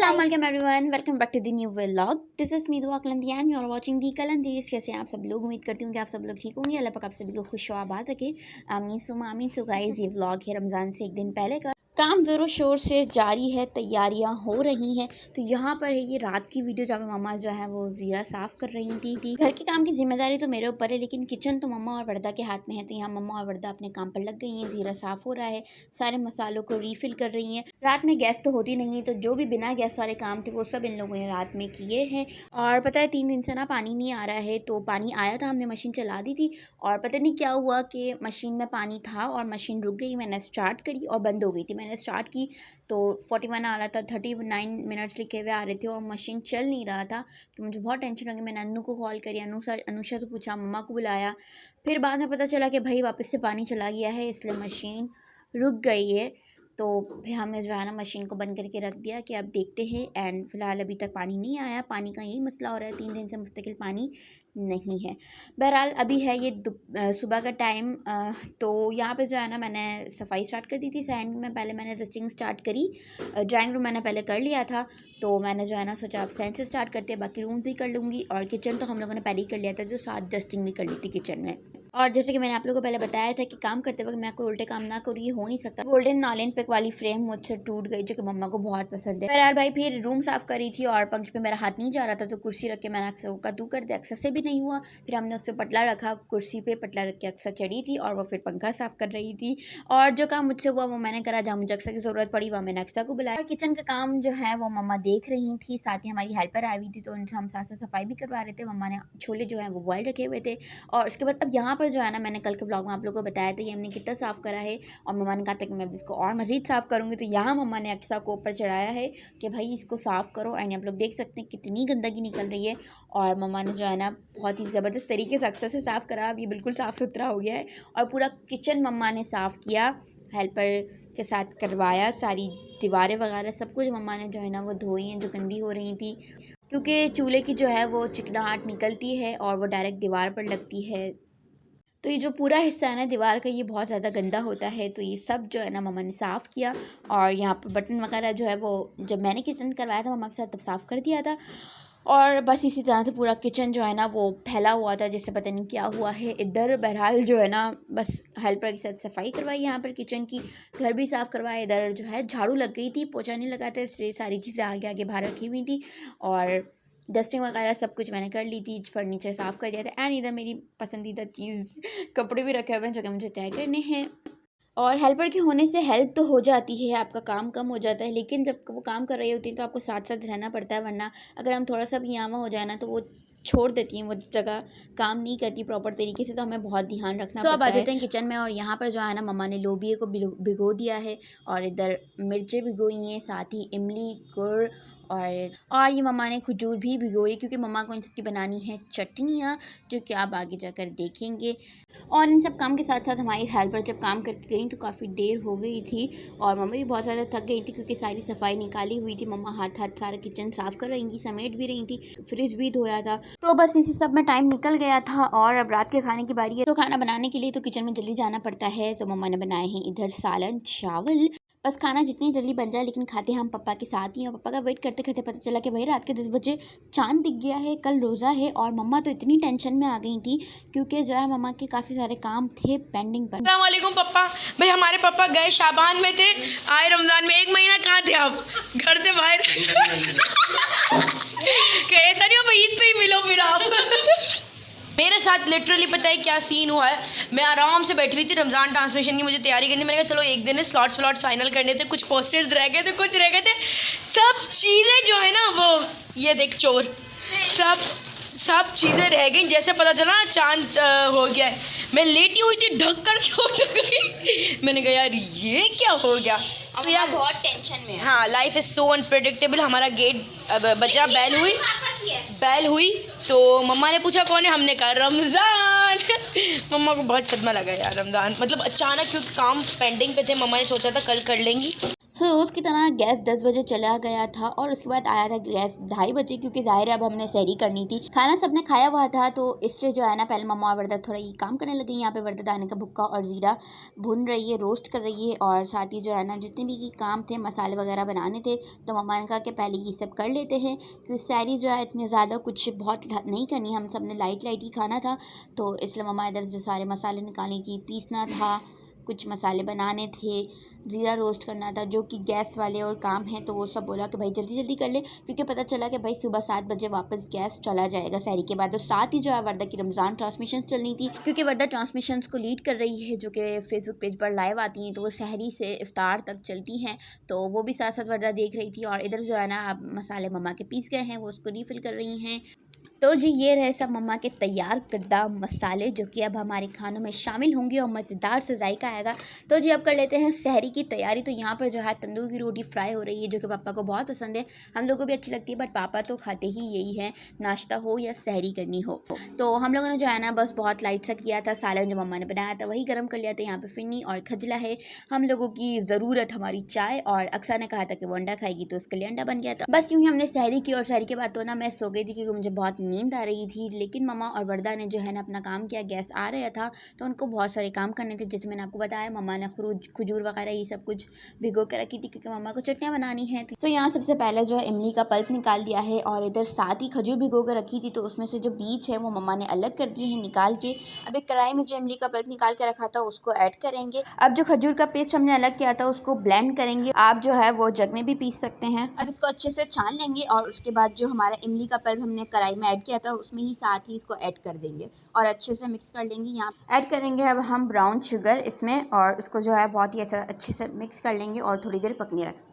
Assalamu alaikum everyone, welcome back to the new vlog. This is me दुआ Kalindi and you are watching the कलंदीज। कैसे हैं आप सब लोग? उम्मीद करती हूँ कि आप सब लोग ठीक होंगे। अल्लाह पाक आप सभी को खुश और आबाद रखे। आमीन सुमा आमीन। सो गाइस, ये व्लॉग है रमज़ान से एक दिन पहले का। काम ज़ोरों शोर से जारी है, तैयारियां हो रही हैं। तो यहाँ पर है ये रात की वीडियो जहाँ पे मम्मा जो है वो ज़ीरा साफ़ कर रही थी। घर के काम की जिम्मेदारी तो मेरे ऊपर है, लेकिन किचन तो मम्मा और वर्दा के हाथ में है। तो यहाँ मम्मा और वर्दा अपने काम पर लग गई हैं। ज़ीरा साफ़ हो रहा है, सारे मसालों को रीफ़िल कर रही हैं। रात में गैस तो होती नहीं, तो जो भी बिना गैस वाले काम थे वो सब इन लोगों ने रात में किए हैं। और पता है 3 दिन से ना पानी नहीं आ रहा है, तो पानी आया था, हमने मशीन चला दी थी और पता नहीं क्या हुआ कि मशीन में पानी था और मशीन रुक गई। मैंने स्टार्ट करी और बंद हो गई थी। मैंने स्टार्ट की तो 41 आ रहा था, 39 मिनट्स लिखे हुए आ रहे थे और मशीन चल नहीं रहा था। तो मुझे बहुत टेंशन हो गई। मैंने अन्नू को कॉल करी, अनुषा से पूछा, मम्मा को बुलाया। फिर बाद में पता चला कि भाई वापस से पानी चला गया है, इसलिए मशीन रुक गई है। तो फिर हमने जो है ना मशीन को बंद करके रख दिया कि अब देखते हैं। एंड फ़िलहाल अभी तक पानी नहीं आया। पानी का यही मसला हो रहा है, 3 दिन से मुस्तकिल पानी नहीं है। बहरहाल अभी है ये सुबह का टाइम। तो यहाँ पे जो है ना मैंने सफाई स्टार्ट कर दी थी। सहन में पहले मैंने डस्टिंग स्टार्ट करी। ड्राइंग रूम मैंने पहले कर लिया था, तो मैंने जो है ना सोचा अब सहन से स्टार्ट करते हैं, बाकी रूम भी कर लूँगी। और किचन तो हम लोगों ने पहले ही कर लिया था, जो साथ डस्टिंग भी कर ली थी किचन में। और जैसे कि मैंने आप लोगों को पहले बताया था कि काम करते वक्त मैं कोई उल्टे काम ना करूँ, ये हो नहीं सकता। गोल्डन नॉलेन पिक वाली फ्रेम मुझसे टूट गई, जो कि मम्मा को बहुत पसंद है। बहरहाल भाई फिर रूम साफ़ करी थी और पंखे पे मेरा हाथ नहीं जा रहा था, तो कुर्सी रख के मैंने अक्सर का तू कर दिया। अक्सर से भी नहीं हुआ। फिर हमने उस पर पटला रखा, कुर्सी पे पटला रख के अक्सर चढ़ी थी और वो फिर पंखा साफ़ कर रही थी। और जो काम मुझसे हुआ वो मैंने करा। जहाँ मुझे अक्सर की ज़रूरत पड़ी वह मैंने अक्सर को बुलाया। किचन का काम जो है वो मम्मा देख रही थी, साथ ही हमारी हेल्पर आई हुई थी, तो उनसे हम साथ साथ सफाई भी करवा रहे थे। मम्मा ने छोले जो है वो बॉयल रखे हुए थे। और उसके बाद अब यहाँ पर जो है ना मैंने कल के ब्लॉग में आप लोगों को बताया था ये हमने कितना साफ़ करा है, और मम्मा ने कहा था कि मैं इसको और मज़ीद साफ़ करूँगी। तो यहाँ मम्मा ने अक्सा को ऊपर चढ़ाया है कि भाई इसको साफ़ करो। एंड आप लोग देख सकते हैं कितनी गंदगी निकल रही है। और मम्मा ने जो है ना बहुत ही ज़बरदस्त तरीके से अक्सर से साफ़ करा। अब ये बिल्कुल साफ़ सुथरा हो गया है और पूरा किचन मम्मा ने साफ़ किया, हेल्पर के साथ करवाया। सारी दीवारें वगैरह सब कुछ मम्मा ने जो है ना वो धोई हैं, जो गंदी हो रही थी, क्योंकि चूल्हे की जो है वो चिकनाहट निकलती है और वो डायरेक्ट दीवार पर लगती है। तो ये जो पूरा हिस्सा है ना दीवार का, ये बहुत ज़्यादा गंदा होता है। तो ये सब जो है ना मम्मा ने साफ़ किया। और यहाँ पर बटन वगैरह जो है वो जब मैंने किचन करवाया था मम्मा के साथ तब साफ़ कर दिया था। और बस इसी तरह से पूरा किचन जो है ना वो फैला हुआ था, जिससे पता नहीं क्या हुआ है इधर। बहरहाल जो है ना बस हेल्पर के साथ सफाई करवाई यहाँ पर किचन की, घर भी साफ़ करवाया। इधर जो है झाड़ू लग गई थी, पोछा नहीं लगा था, इसलिए सारी चीज़ें आगे आगे बाहर रखी हुई थी। और डस्टिंग वगैरह सब कुछ मैंने कर ली थी, फर्नीचर साफ़ कर दिया था। एंड इधर मेरी पसंदीदा चीज़ कपड़े भी रखे हुए हैं, जो कि मुझे तय करने हैं। और हेल्पर के होने से हेल्प तो हो जाती है, आपका काम कम हो जाता है, लेकिन जब वो काम कर रही होती हैं तो आपको साथ साथ रहना पड़ता है। वरना अगर हम थोड़ा सा भी यहाँ हो जाए ना तो वो छोड़ देती हैं, वो जगह काम नहीं करती प्रॉपर तरीके से। तो हमें बहुत ध्यान रखना पड़ता है। तो अब आ जाते हैं किचन में। और यहाँ पर जो है ना मम्मा ने लोबिये को भिगो दिया है और इधर मिर्चें भिगोई हैं, साथ ही इमली, गुड़ और ये मम्मा ने खजूर भी भिगोई, क्योंकि मम्मा को इन सब की बनानी है चटनियाँ, जो कि आप आगे जाकर देखेंगे। और इन सब काम के साथ साथ हमारी हेल्पर जब काम करके गई तो काफ़ी देर हो गई थी और मम्मा भी बहुत ज़्यादा थक गई थी, क्योंकि सारी सफाई निकाली हुई थी। मम्मा हाथ हाथ सारा किचन साफ़ कर रही थी, समेट भी रही थी, फ्रिज भी धोया था। तो बस इसी सब में टाइम निकल गया था। और अब रात के खाने की बारी है, तो खाना बनाने के लिए तो किचन में जल्दी जाना पड़ता है। तो मम्मा ने बनाए हैं इधर सालन चावल। बस खाना जितनी जल्दी बन जाए, लेकिन खाते हम पप्पा के साथ ही। और पप्पा का वेट करते करते पता चला कि भाई रात के 10 बजे चांद दिख गया है, कल रोज़ा है। और मम्मा तो इतनी टेंशन में आ गई थी, क्योंकि जो है मम्मा के काफ़ी सारे काम थे पेंडिंग पर। अस्सलाम वालेकुम पप्पा। भाई हमारे पापा गए शाबान में थे, आए रमज़ान में। 1 महीना कहाँ थे आप? घर से बाहर ऐसा नहीं हो भाई, ईद पे ही मिलो फिर आप। मेरे साथ लिटरली पता है क्या सीन हुआ है। मैं आराम से बैठी हुई थी, रमज़ान ट्रांसमिशन की मुझे तैयारी करनी। मैंने कहा चलो एक दिन स्लॉट्स फाइनल करने थे, कुछ पोस्टर्स रह गए थे, कुछ रह गए थे। सब चीज़ें जो है ना वो ये देख चोर, सब चीज़ें रह गई। जैसे पता चला चांद हो गया है, मैं लेटी हुई थी, ढक कर के उठ गई। मैंने कहा यार ये क्या हो गया। तो यार बहुत टेंशन में है। हाँ, लाइफ इज़ सो अनप्रेडिक्टेबल। हमारा गेट बजा, बैल हुई तो मम्मा ने पूछा कौन है, हमने कहा रमज़ान। मम्मा को बहुत सदमा लगा यार रमज़ान, मतलब अचानक, क्योंकि काम पेंडिंग पे थे। मम्मा ने सोचा था कल कर लेंगी। सो रोज़ की तरह गैस 10 बजे चला गया था और उसके बाद आया था गैस 2:30 बजे, क्योंकि ज़ाहिर है अब हमने सहरी करनी थी। खाना सबने खाया हुआ था, तो इसलिए जो है ना पहले मम्मा और वर्दा थोड़ा ये काम करने लगी। यहाँ पे वर्दा दाने का भुक्का और ज़ीरा भून रही है, रोस्ट कर रही है, और साथ ही जो है ना जितने भी काम थे, मसाले वगैरह बनाने थे, तो मम्मा ने कहा कि पहले ये सब कर लेते हैं, क्योंकि सहरी जो है इतने ज़्यादा कुछ बहुत नहीं करनी, हम सब ने लाइट ही खाना था। तो इसलिए मम्मा इधर जो सारे मसाले निकालनी थी, पीसना था, कुछ मसाले बनाने थे, ज़ीरा रोस्ट करना था, जो कि गैस वाले और काम है, तो वो सब बोला कि भाई जल्दी जल्दी कर ले, क्योंकि पता चला कि भाई सुबह 7 बजे वापस गैस चला जाएगा सहरी के बाद। और साथ ही जो है वर्दा की रमज़ान ट्रांसमिशन चल रही थी, क्योंकि वर्दा ट्रांसमिशंस को लीड कर रही है, जो कि फेसबुक पेज पर लाइव आती हैं, तो वो सहरी से इफ्तार तक चलती हैं, तो वो भी साथ साथ वर्दा देख रही थी। और इधर जो है ना अब मसाले मम्मा के पीस गए हैं, वो उसको रीफ़िल कर रही हैं। तो जी ये रहे सब मम्मा के तैयार करदा मसाले, जो कि अब हमारे खानों में शामिल होंगे और मज़ेदार से जायका आएगा। तो जी अब कर लेते हैं सहरी की तैयारी। तो यहाँ पर जो है तंदूर की रोटी फ्राई हो रही है, जो कि पापा को बहुत पसंद है, हम लोगों को भी अच्छी लगती है, बट पापा तो खाते ही यही है, नाश्ता हो या सहरी करनी हो। तो हम लोगों ने जो है ना बस बहुत लाइट सा किया था, सालन जो मम्मा ने बनाया था वही गर्म कर लिया था। यहाँ पर फिन्नी और खजला है, हम लोगों की ज़रूरत हमारी चाय, और अक्सर ने कहा था कि वो अंडा खाएगी, तो उसके लिए अंडा बन गया था। बस यूँ ही हमने सहरी की, और सहरी के बाद तो ना मैं सो गई थी, क्योंकि मुझे बहुत नींद आ रही थी। लेकिन मम्मा और वर्दा ने जो है ना अपना काम किया, गैस आ रहा था, तो उनको बहुत सारे काम करने थे, जैसे मैंने आपको बताया मम्मा ने खजूर वगैरह ये सब कुछ भिगो के रखी थी, क्योंकि मम्मा को चटनियाँ बनानी है। तो यहाँ सबसे पहले जो है इमली का पल्प निकाल लिया है, और इधर साथ ही खजूर भिगो के रखी थी, तो उसमें से जो बीज है वो मम्मा ने अलग कर दिए हैं निकाल के। अब एक कढ़ाई में जो इमली का पल्प निकाल के रखा था उसको ऐड करेंगे। अब जो खजूर का पेस्ट हमने अलग किया था उसको ब्लेंड करेंगे, आप जो है वो जग में भी पीस सकते हैं। अब इसको अच्छे से छान लेंगे, और उसके बाद जो हमारा इमली का पल्प हमने कढ़ाई में ऐड किया था उसमें ही साथ ही इसको ऐड कर देंगे और अच्छे से मिक्स कर लेंगे। यहाँ ऐड करेंगे अब हम ब्राउन शुगर इसमें, और इसको जो है बहुत ही अच्छे से मिक्स कर लेंगे और थोड़ी देर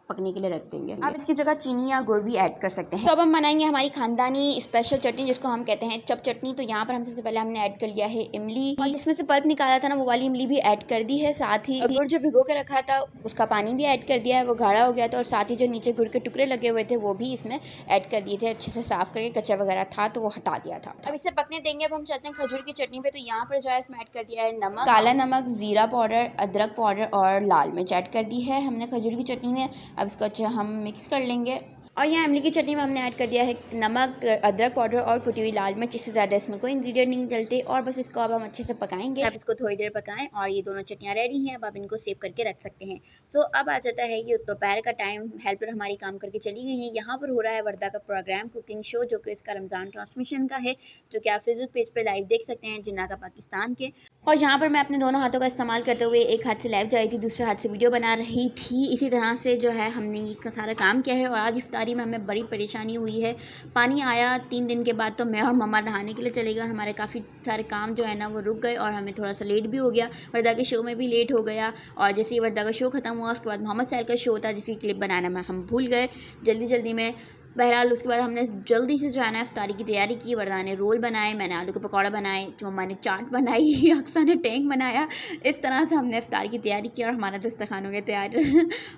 पकने के लिए रख देंगे। अब इसकी जगह चीनी या गुड़ भी ऐड कर सकते हैं। तो अब हम बनाएंगे हमारी खानदानी स्पेशल चटनी, जिसको हम कहते हैं चप चटनी। तो यहाँ पर हम सबसे पहले हमने ऐड कर लिया है इमली, और जिसमें से पल्प निकाला था ना वो वाली इमली भी ऐड कर दी है, साथ ही गुड़ जो भिगो के रखा था उसका पानी भी ऐड कर दिया है, वो गाढ़ा हो गया था, और साथ ही जो नीचे गुड़ के टुकड़े लगे हुए थे वो भी इसमें ऐड कर दिए थे, अच्छे से साफ करके, कच्चा वगैरह था तो वो हटा दिया था। अब इसे पकने देंगे। अब हम चलते हैं खजूर की चटनी पे। तो यहाँ पर जो है इसमें ऐड कर दिया है नमक, काला नमक, जीरा पाउडर, अदरक पाउडर और लाल मिर्च ऐड कर दी है हमने खजूर की चटनी में। अब इसको अच्छा हम मिक्स कर लेंगे। और यहाँ इमली की चटनी में हमने ऐड कर दिया है नमक, अदरक पाउडर और कुटी हुई लाल मिर्च। इससे ज़्यादा इसमें कोई इंग्रेडिएंट नहीं डलते, और बस इसको अब हम अच्छे से पकाएंगे। अब इसको थोड़ी देर पकाएं, और ये दोनों चटनियाँ रेडी हैं। अब आप इनको सेव करके रख सकते हैं। तो अब आ जाता है ये दोपहर का टाइम, हेल्पर हमारी काम करके चली गई है। यहाँ पर हो रहा है वर्दा का प्रोग्राम कुकिंग शो, जो कि इसका रमज़ान ट्रांसमिशन का है, जो कि आप फेसबुक पेज पर लाइव देख सकते हैं, जिन्ना का पाकिस्तान के। और यहाँ पर मैं अपने दोनों हाथों का इस्तेमाल करते हुए एक हाथ से लाइव जा रही थी, दूसरे हाथ से वीडियो बना रही थी। इसी तरह से जो है हमने ये सारा काम किया है। और आज इफ्तारी में हमें बड़ी परेशानी हुई है, पानी आया 3 दिन के बाद, तो मैं और मम्मा नहाने के लिए चले गए, और हमारे काफ़ी सारे काम जो है ना वो रुक गए, और हमें थोड़ा सा लेट भी हो गया। वर्दा के शो में भी लेट हो गया, और जैसे ही वर्दा का शो ख़त्म हुआ उसके बाद मोहम्मद सैल का शो था, जिसकी क्लिप बनाना में हम भूल गए जल्दी में। बहरहाल उसके बाद हमने जल्दी से जो है ना इफ्तारी की तैयारी की। वर्दा ने रोल बनाए, मैंने आलू के पकौड़े बनाए, मम्मा ने चाट बनाई, अक्सर ने टैंक बनाया। इस तरह से हमने इफ्तार की तैयारी की, और हमारा दस्तरखान हो गया तैयार।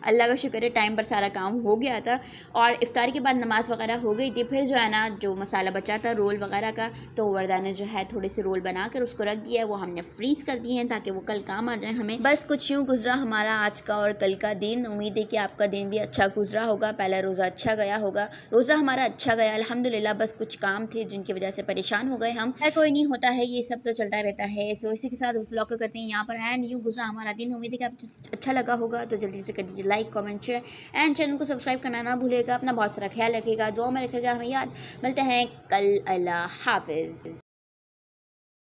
अल्लाह का शुक्र है टाइम पर सारा काम हो गया था। और इफ्तारी के बाद नमाज़ वगैरह हो गई थी। फिर जो है ना जो मसाला बचा था रोल वगैरह का, तो वर्दा ने जो है थोड़े से रोल बना कर उसको रख दिया, वो हमने फ्रीज़ कर दिए हैं ताकि वो कल काम आ जाए हमें। बस कुछ यूँ गुजरा हमारा आज का और कल का दिन। उम्मीद है कि आपका दिन भी अच्छा गुजरा होगा, पहला रोज़ा अच्छा गया होगा। रोज़ा हमारा अच्छा गया अल्हम्दुलिल्लाह, बस कुछ काम थे जिनकी वजह से परेशान हो गए हम। कोई नहीं, होता है, ये सब तो चलता रहता है। तो इसी के साथ उस व्लॉग को करते हैं यहाँ पर एंड। यूँ गुजरा हमारा दिन। उम्मीद है कि आपको अच्छा लगा होगा, तो जल्दी से कर दीजिए like, comment, share and channel को सब्सक्राइब करना ना भूलिएगा। अपना बहुत सारा ख्याल रखिएगा, दुआ में रखिएगा, हमें याद। मिलते हैं कल। अल्लाह हाफिज़।